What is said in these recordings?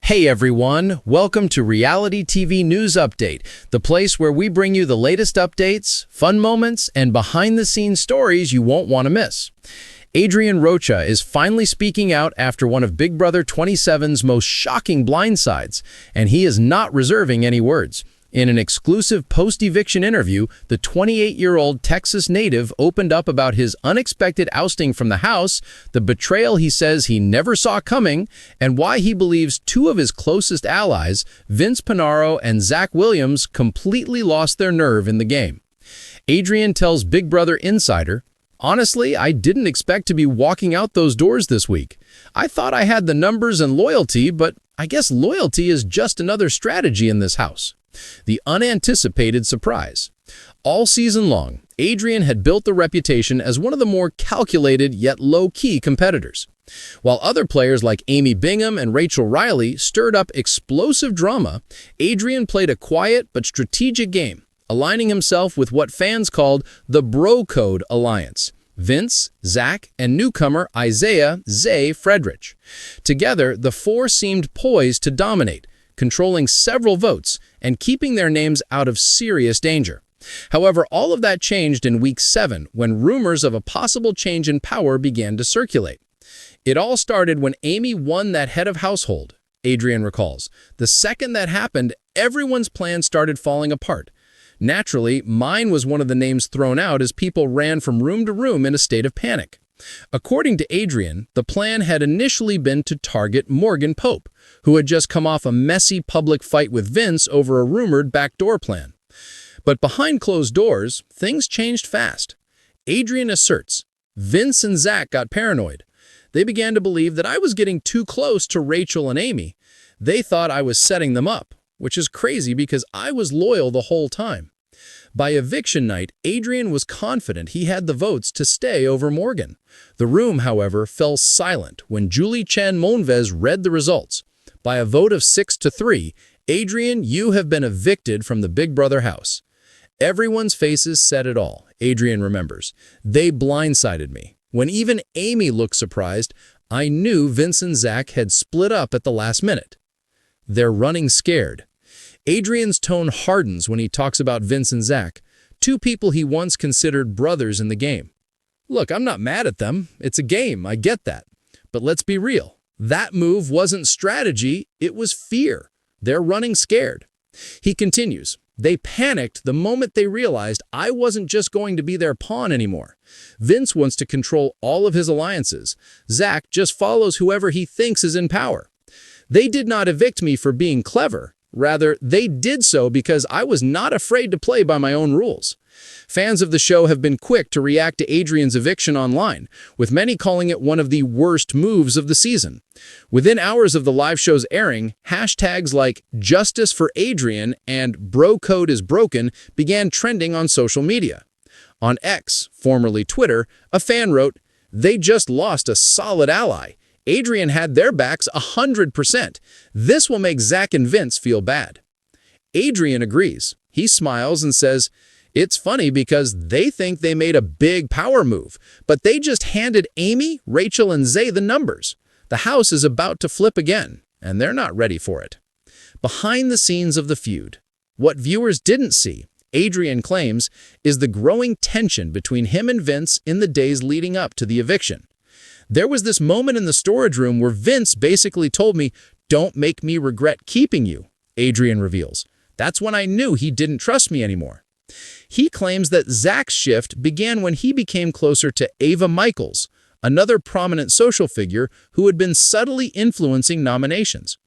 Hey everyone, welcome to Reality TV News Update, the place where we bring you the latest updates, fun moments, and behind-the-scenes stories you won't want to miss. Adrian Rocha is finally speaking out after one of Big Brother 27's most shocking blindsides, and he is not reserving any words. In an exclusive post-eviction interview, the 28-year-old Texas native opened up about his unexpected ousting from the house, the betrayal he says he never saw coming, and why he believes two of his closest allies, Vince Pinaro and Zach Williams, completely lost their nerve in the game. Adrian tells Big Brother Insider, "Honestly, I didn't expect to be walking out those doors this week. I thought I had the numbers and loyalty, but I guess loyalty is just another strategy in this house." The unanticipated surprise. All season long, Adrian had built the reputation as one of the more calculated yet low-key competitors. While other players like Amy Bingham and Rachel Riley stirred up explosive drama, Adrian played a quiet but strategic game, aligning himself with what fans called the Bro Code Alliance: Vince, Zach, and newcomer Isaiah "Zay" Friedrich. Together, the four seemed poised to dominate, controlling several votes and keeping their names out of serious danger. However, all of that changed in Week 7 when rumors of a possible change in power began to circulate. It all started when Amy won that head of household, Adrian recalls. The second that happened, everyone's plans started falling apart. Naturally, mine was one of the names thrown out as people ran from room to room in a state of panic. According to Adrian, the plan had initially been to target Morgan Pope, who had just come off a messy public fight with Vince over a rumored backdoor plan. But behind closed doors, things changed fast. Adrian asserts, Vince and Zach got paranoid. They began to believe that I was getting too close to Rachel and Amy. They thought I was setting them up, which is crazy because I was loyal the whole time. By eviction night, Adrian was confident he had the votes to stay over Morgan. The room, however, fell silent when Julie Chen Monvez read the results. By a vote of 6-3, Adrian, you have been evicted from the Big Brother house. Everyone's faces said it all, Adrian remembers. They blindsided me. When even Amy looked surprised, I knew Vince and Zach had split up at the last minute. They're running scared. Adrian's tone hardens when he talks about Vince and Zach, two people he once considered brothers in the game. Look, I'm not mad at them. It's a game, I get that. But let's be real. That move wasn't strategy, it was fear. They're running scared. He continues, they panicked the moment they realized I wasn't just going to be their pawn anymore. Vince wants to control all of his alliances. Zach just follows whoever he thinks is in power. They did not evict me for being clever. Rather, they did so because I was not afraid to play by my own rules. Fans of the show have been quick to react to Adrian's eviction online, with many calling it one of the worst moves of the season. Within hours of the live show's airing, hashtags like Justice for Adrian and Bro Code is Broken began trending on social media. On X, formerly Twitter, a fan wrote, "They just lost a solid ally. Adrian had their backs 100%. This will make Zach and Vince feel bad." Adrian agrees. He smiles and says, "It's funny because they think they made a big power move, but they just handed Amy, Rachel, and Zay the numbers. The house is about to flip again, and they're not ready for it." Behind the scenes of the feud, what viewers didn't see, Adrian claims, is the growing tension between him and Vince in the days leading up to the eviction. There was this moment in the storage room where Vince basically told me, "Don't make me regret keeping you," Adrian reveals. That's when I knew he didn't trust me anymore. He claims that Zach's shift began when he became closer to Ava Michaels, another prominent social figure who had been subtly influencing nominations.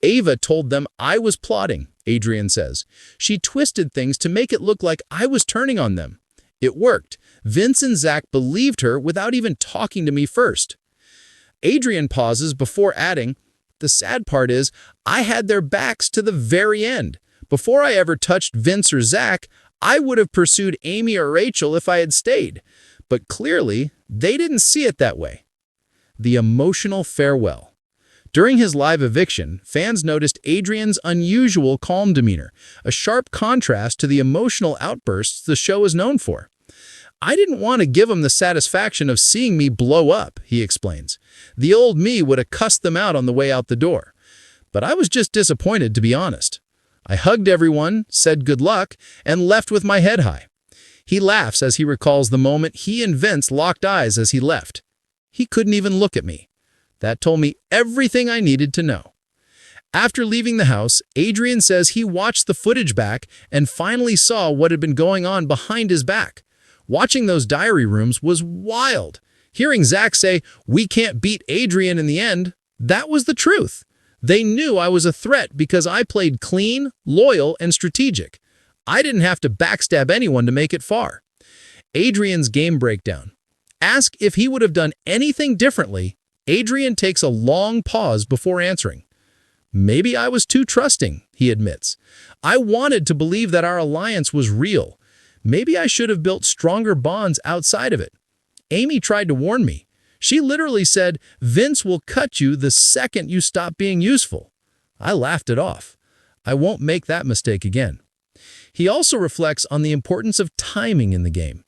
Ava told them I was plotting, Adrian says. She twisted things to make it look like I was turning on them. It worked. Vince and Zach believed her without even talking to me first. Adrian pauses before adding, "The sad part is, I had their backs to the very end. Before I ever touched Vince or Zach, I would have pursued Amy or Rachel if I had stayed. But clearly, they didn't see it that way." The emotional farewell. During his live eviction, fans noticed Adrian's unusual calm demeanor, a sharp contrast to the emotional outbursts the show is known for. "I didn't want to give them the satisfaction of seeing me blow up," he explains. "The old me would have cussed them out on the way out the door. But I was just disappointed, to be honest. I hugged everyone, said good luck, and left with my head high. He laughs as he recalls the moment he and Vince locked eyes as he left. He couldn't even look at me. That told me everything I needed to know. After leaving the house, Adrian says he watched the footage back and finally saw what had been going on behind his back. Watching those diary rooms was wild. Hearing Zach say, "We can't beat Adrian in the end," that was the truth. They knew I was a threat because I played clean, loyal, and strategic. I didn't have to backstab anyone to make it far. Adrian's game breakdown. Ask if he would have done anything differently. Adrian takes a long pause before answering. Maybe I was too trusting, he admits. I wanted to believe that our alliance was real. Maybe I should have built stronger bonds outside of it. Amy tried to warn me. She literally said, "Vince will cut you the second you stop being useful." I laughed it off. I won't make that mistake again. He also reflects on the importance of timing in the game.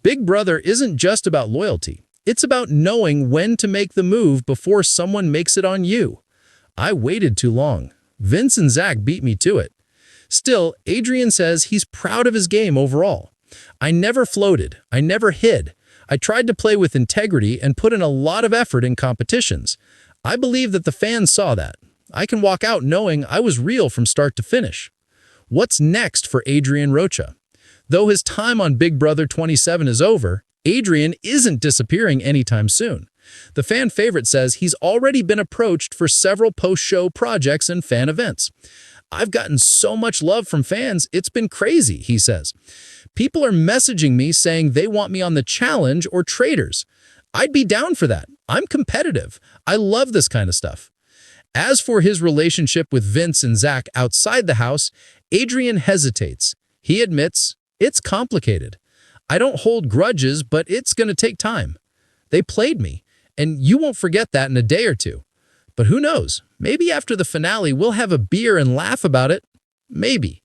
Big Brother isn't just about loyalty. It's about knowing when to make the move before someone makes it on you. I waited too long. Vince and Zach beat me to it. Still, Adrian says he's proud of his game overall. I never floated. I never hid. I tried to play with integrity and put in a lot of effort in competitions. I believe that the fans saw that. I can walk out knowing I was real from start to finish. What's next for Adrian Rocha? Though his time on Big Brother 27 is over, Adrian isn't disappearing anytime soon. The fan favorite says he's already been approached for several post-show projects and fan events. "I've gotten so much love from fans, it's been crazy," he says. "People are messaging me saying they want me on The Challenge or Traders. I'd be down for that. I'm competitive. I love this kind of stuff." As for his relationship with Vince and Zach outside the house, Adrian hesitates. He admits, "It's complicated. I don't hold grudges, but it's going to take time. They played me, and you won't forget that in a day or two. But who knows? Maybe after the finale, we'll have a beer and laugh about it. Maybe.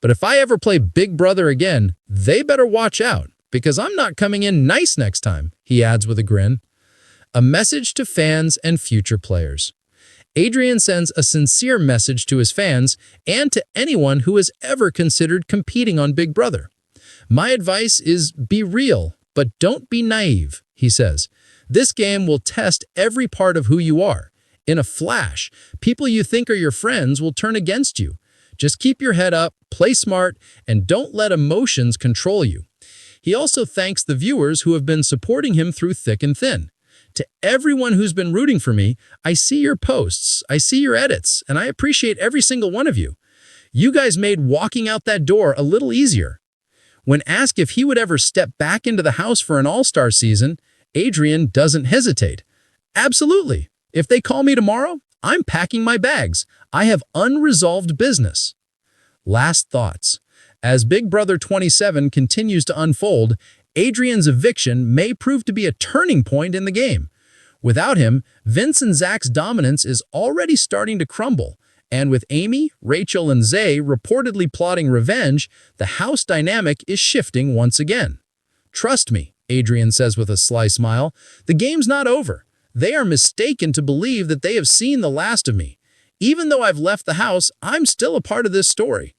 But if I ever play Big Brother again, they better watch out, because I'm not coming in nice next time," he adds with a grin. A message to fans and future players. Adrian sends a sincere message to his fans and to anyone who has ever considered competing on Big Brother. "My advice is be real, but don't be naive," he says. "This game will test every part of who you are. In a flash, people you think are your friends will turn against you. Just keep your head up, play smart, and don't let emotions control you." He also thanks the viewers who have been supporting him through thick and thin. "To everyone who's been rooting for me, I see your posts, I see your edits, and I appreciate every single one of you. You guys made walking out that door a little easier." When asked if he would ever step back into the house for an all-star season, Adrian doesn't hesitate. "Absolutely. If they call me tomorrow, I'm packing my bags. I have unresolved business." Last thoughts. As Big Brother 27 continues to unfold, Adrian's eviction may prove to be a turning point in the game. Without him, Vince and Zach's dominance is already starting to crumble, and with Amy, Rachel, and Zay reportedly plotting revenge, the house dynamic is shifting once again. "Trust me," Adrian says with a sly smile, "the game's not over. They are mistaken to believe that they have seen the last of me. Even though I've left the house, I'm still a part of this story."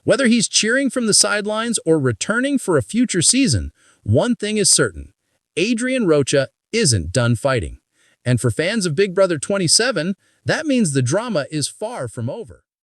Whether he's cheering from the sidelines or returning for a future season, one thing is certain: Adrian Rocha isn't done fighting. And for fans of Big Brother 27, that means the drama is far from over.